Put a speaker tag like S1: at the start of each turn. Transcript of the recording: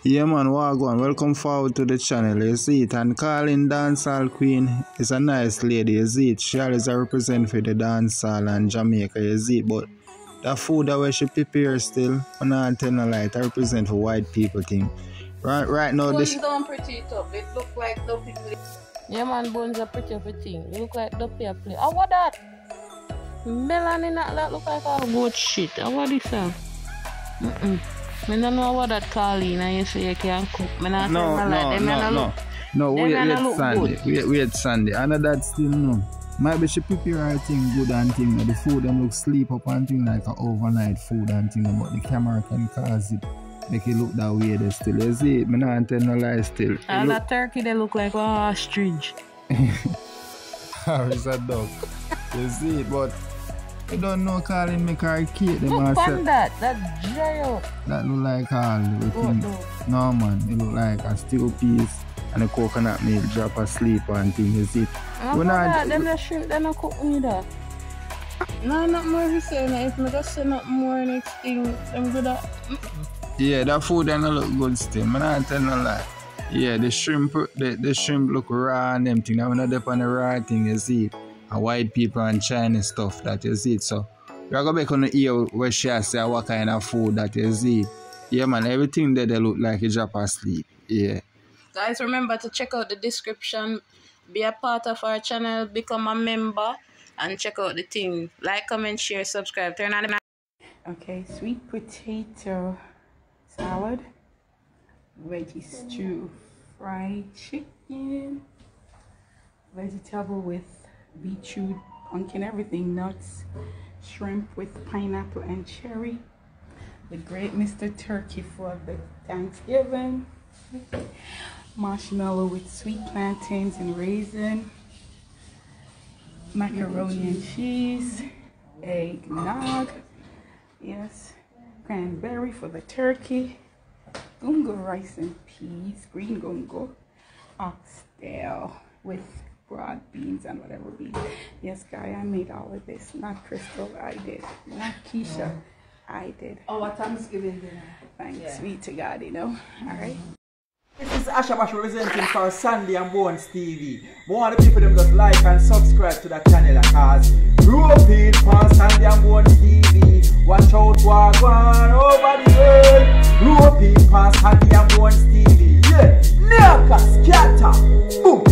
S1: Yeah man, Wagwan, welcome forward to the channel, you see it. And Carlene Dancehall Queen is a nice lady, you see it. She always represent for the dancehall and Jamaica, you see it. But the food that she prepare still, I'm not telling a lie, I represent for white people thing. Right now this...
S2: Bones don't pretty tough, it look like Duppy play. Yeah man, bones are pretty thing. It look like Duppy play. Oh, what that? Melanin that look like a goat shit. Oh, what is that? I don't know what that Carlene and you say you can cook.
S1: No, wait Sunday. And that still no. Maybe she prepare her thing good and thing. The food them look sleep up and thing like a overnight food and thing, but the camera can cause it make it look that way they still. You see it? I not tell no lie still.
S2: And that turkey they look like an ostrich.
S1: Or is a dog. You see it, but you don't know Carlene make her cake them
S2: look on that dry up.
S1: That look like all the thing. No man, it look like a steel piece and a coconut milk drop asleep and thing, you see it.
S2: Them the shrimp they not cook me that. No, not more to say. If I just say not more next thing, them good at.
S1: Yeah, that food don't look good still. I'm not telling no lie. Yeah, the shrimp look raw and them thing. I'm not up on the raw thing, you see it. And white people and Chinese stuff that you see it. So we're gonna make on the ear where she say what kind of food that you see. Yeah man, everything there they look like a drop asleep. Yeah.
S2: Guys, remember to check out the description, be a part of our channel, become a member, and check out the thing. Like, comment, share, subscribe, turn on the... Okay, sweet potato salad, veggie stew, fried chicken, vegetable with beetroot, pumpkin, everything, nuts, shrimp with pineapple and cherry, the great Mr. Turkey for the Thanksgiving, marshmallow with sweet plantains and raisin, macaroni and cheese, eggnog, yes, cranberry for the turkey, gungo rice and peas, green gungo, oxtail with broad beans and whatever beans. Yes, Guy, I made all of this. Not Crystal, I did. Not Keisha, I did.
S3: Oh, what Thanksgiving dinner?
S2: Thanks be to God, you know. Alright.
S3: This is Ashabash representing for Sandy and Bones TV. More of the people them just like and subscribe to the channel because European for Sandy and Bones TV. Watch out, Wagwan over the world. European for Sandy and Bones TV. Yeah, Naka, scatter, boom.